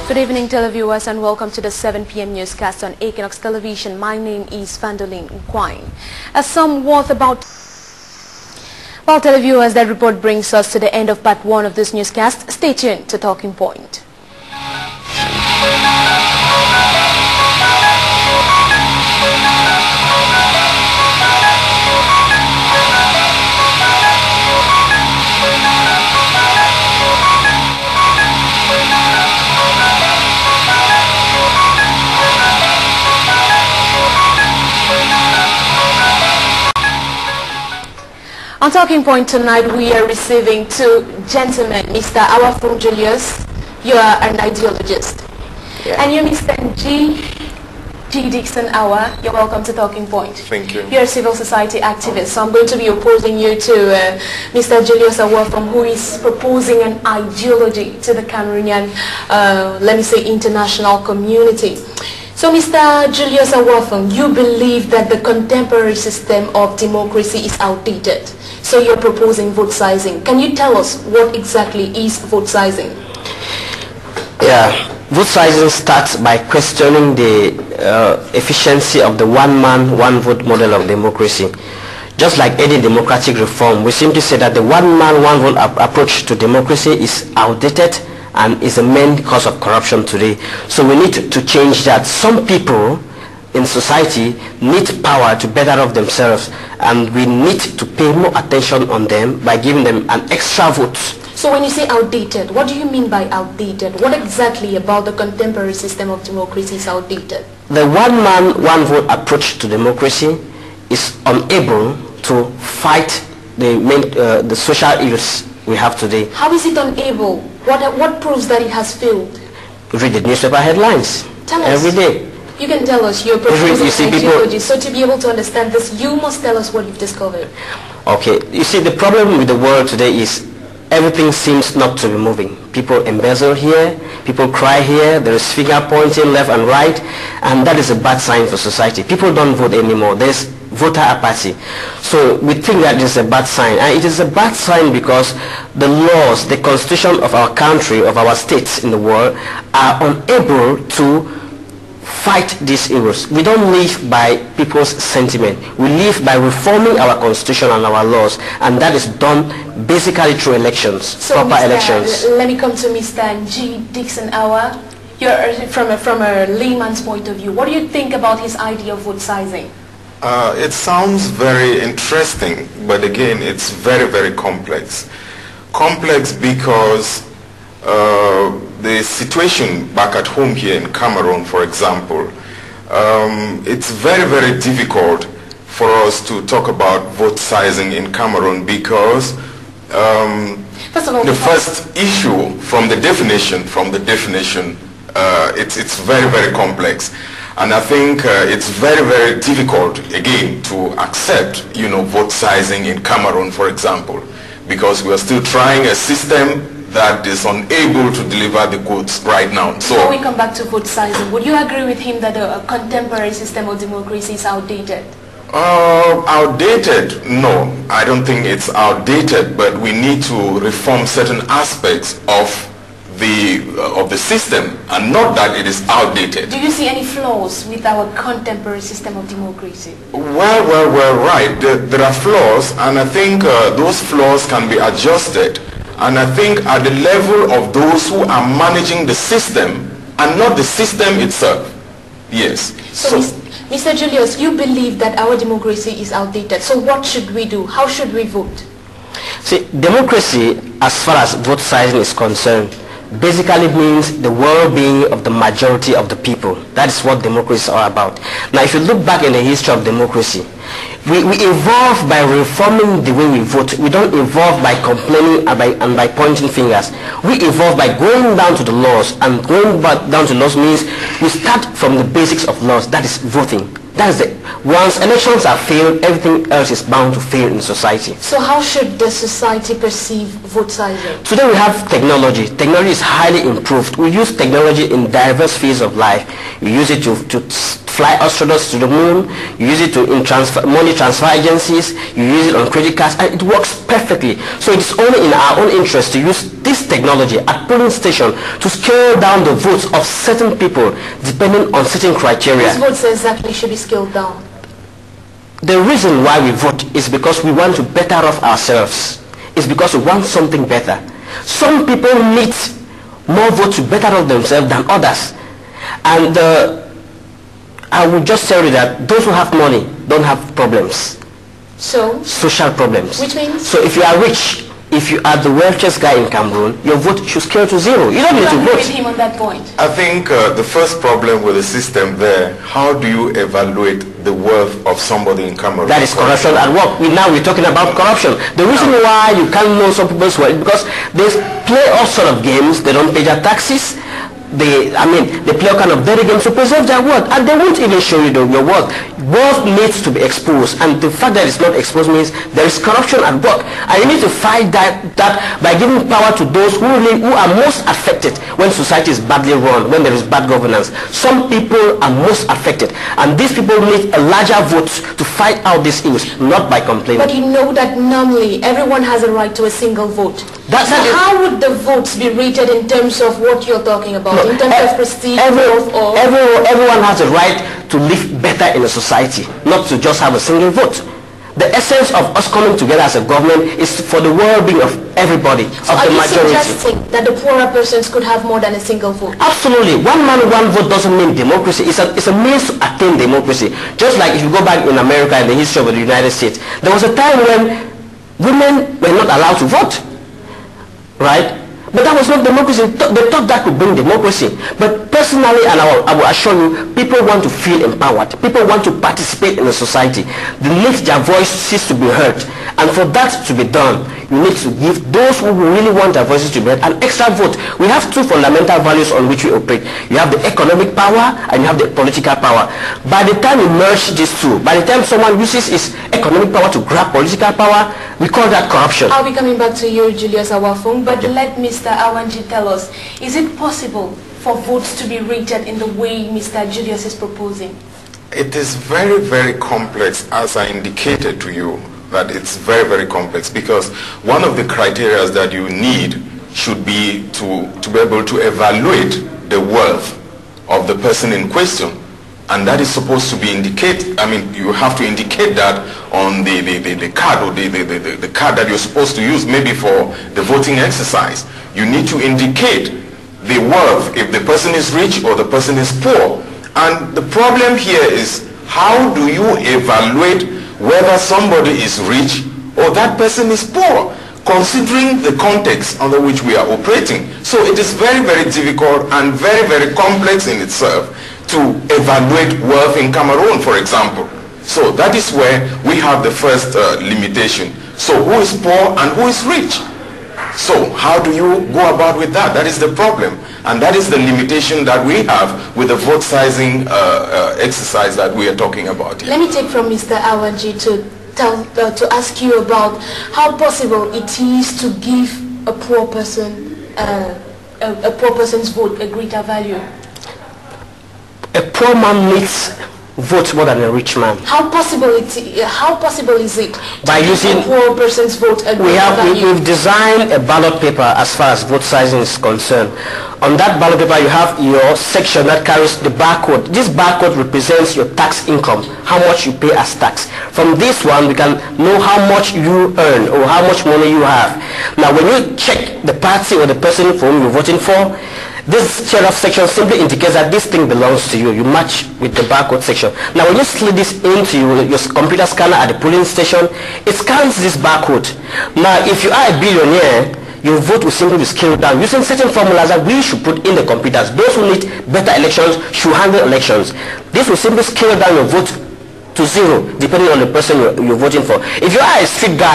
Good evening, televiewers, and welcome to the 7 p.m. newscast on Equinox Television. My name is Vandoline Nkwain. As some worth about... Well, televiewers, that report brings us to the end of part 1 of this newscast. Stay tuned to Talking Point. On Talking Point tonight, we are receiving two gentlemen, Mr. Awafong Julius. You are an ideologist. Yeah. And you're Mr. Nji Awah. You're welcome to Talking Point. Thank you. You're a civil society activist, so I'm going to be opposing you to Mr. Julius Awafong, who is proposing an ideology to the Cameroonian, let me say, international community. So, Mr. Julius Awafong, you believe that the contemporary system of democracy is outdated. So you're proposing vote sizing. Can you tell us what exactly is vote sizing? Yeah, vote sizing starts by questioning the efficiency of the one-man, one-vote model of democracy. Just like any democratic reform, we simply say that the one-man, one-vote approach to democracy is outdated and is a main cause of corruption today. So we need to change that. Some people in society need power to better off themselves, and we need to pay more attention on them by giving them an extra vote. So when you say outdated, what do you mean by outdated? What exactly about the contemporary system of democracy is outdated? The one-man, one-vote approach to democracy is unable to fight the social ills we have today. How is it unable? What proves that it has failed? Read the newspaper headlines. Tell us. Every day. You can tell us your proposing ideology. So to be able to understand this, you must tell us what you've discovered. Okay. You see, the problem with the world today is everything seems not to be moving. People embezzle here, people cry here, there is finger pointing left and right, and that is a bad sign for society. People don't vote anymore. There's voter apathy. So we think that is a bad sign. And it is a bad sign because the laws, the constitution of our country, of our states in the world, are unable to fight these evils. We don't live by people's sentiment. We live by reforming our constitution and our laws, and that is done basically through elections, so proper elections. Let me come to Mr. Nji Awah. You're from a layman's point of view. What do you think about his idea of vote sizing? It sounds very interesting, but again, it's very, very complex. Complex because the situation back at home here in Cameroon, for example, it's very, very difficult for us to talk about vote sizing in Cameroon because the first issue from the definition, it's very, very complex. And I think it's very, very difficult, again, to accept, vote sizing in Cameroon, for example, because we are still trying a system that is unable to deliver the goods right now. So before we come back to vote sizing, would you agree with him that a contemporary system of democracy is outdated? Outdated? No, I don't think it's outdated, but we need to reform certain aspects of the system, and not that it is outdated. Do you see any flaws with our contemporary system of democracy? Well, right. There are flaws, and I think those flaws can be adjusted. And I think at the level of those who are managing the system and not the system itself. Yes. So Mr. Julius, you believe that our democracy is outdated. So what should we do? How should we vote? See, democracy, as far as vote sizing is concerned, basically means the well-being of the majority of the people. That is what democracy is all about. Now, if you look back in the history of democracy, we evolve by reforming the way we vote. We don't evolve by complaining and by pointing fingers. We evolve by going down to the laws, and going back down to laws means we start from the basics of laws. That is voting. That is it. Once elections are failed, everything else is bound to fail in society. So how should the society perceive vote sizing? Today we have technology. Technology is highly improved. We use technology in diverse fields of life. We use it to fly astronauts to the moon, you use it to money transfer agencies, you use it on credit cards, and it works perfectly. So it's only in our own interest to use this technology at polling station to scale down the votes of certain people depending on certain criteria. These votes exactly should be scaled down. The reason why we vote is because we want to better off ourselves. It's because we want something better. Some people need more votes to better off themselves than others. And I will just tell you that those who have money don't have problems. So? Social problems. Which means? So if you are rich, if you are the wealthiest guy in Cameroon, your vote should scale to zero. You don't need to vote. With him on that point. I think the first problem with the system there, how do you evaluate the worth of somebody in Cameroon? That is corruption at work. Now we're talking about corruption. The reason why you can't know some people's worth is because they play all sort of games. They don't pay their taxes. They play all kind of dirty games to preserve their worth, and they won't even show you your worth. Worth needs to be exposed, and the fact that it's not exposed means there is corruption at work, and you need to fight that by giving power to those who are most affected when society is badly run, when there is bad governance. Some people are most affected, and these people need a larger vote to fight out these issues, not by complaining. But you know that normally everyone has a right to a single vote. So how would the votes be rated in terms of what you're talking about? In terms of prestige, growth, or... Everyone has a right to live better in a society, not to just have a single vote. The essence of us coming together as a government is for the well-being of everybody, of the majority. Are you suggesting that the poorer persons could have more than a single vote? Absolutely. One man, one vote doesn't mean democracy. It's a means to attain democracy. Just like if you go back in America, in the history of the United States, there was a time when women were not allowed to vote. Right? But that was not democracy. They thought that could bring democracy. But personally, and I will assure you, people want to feel empowered. People want to participate in the society. They need their voices to be heard. And for that to be done, you need to give those who really want their voices to be heard an extra vote. We have two fundamental values on which we operate. You have the economic power and you have the political power. By the time you merge these two, by the time someone uses his economic power to grab political power, we call that corruption. I'll be coming back to you, Julius Awafong, but let Mr. Awanji tell us, is it possible for votes to be rated in the way Mr. Julius is proposing? It is very, very complex, as I indicated to you, that it's very, very complex, because one of the criteria that you need should be to be able to evaluate the worth of the person in question. And that is supposed to be indicated. I mean, you have to indicate that on the card, or the card that you're supposed to use maybe for the voting exercise. You need to indicate the worth, if the person is rich or the person is poor. And the problem here is, how do you evaluate whether somebody is rich or that person is poor, considering the context under which we are operating? So it is very, very difficult and very, very complex in itself to evaluate worth in Cameroon, for example. So that is where we have the first limitation. So who is poor and who is rich? So how do you go about with that? That is the problem. And that is the limitation that we have with the vote sizing exercise that we are talking about here. Let me take from Mr. Awanji to ask you about how possible it is to give a poor person, a poor person's vote a greater value. A poor man needs votes more than a rich man. How possible is it by using a poor person's vote a greater value? We've designed a ballot paper as far as vote sizing is concerned. On that ballot paper, you have your section that carries the barcode. This barcode represents your tax income, how much you pay as tax. From this one, we can know how much you earn or how much money you have. Now, when you check the party or the person for whom you're voting for, this share of section simply indicates that this thing belongs to you. You match with the barcode section. Now, when you slid this into your computer scanner at the polling station, it scans this barcode. Now, if you are a billionaire, your vote will simply be scaled down using certain formulas that we should put in the computers. Those who need better elections should handle elections. This will simply scale down your vote to zero, depending on the person you're voting for. If you are a street guy,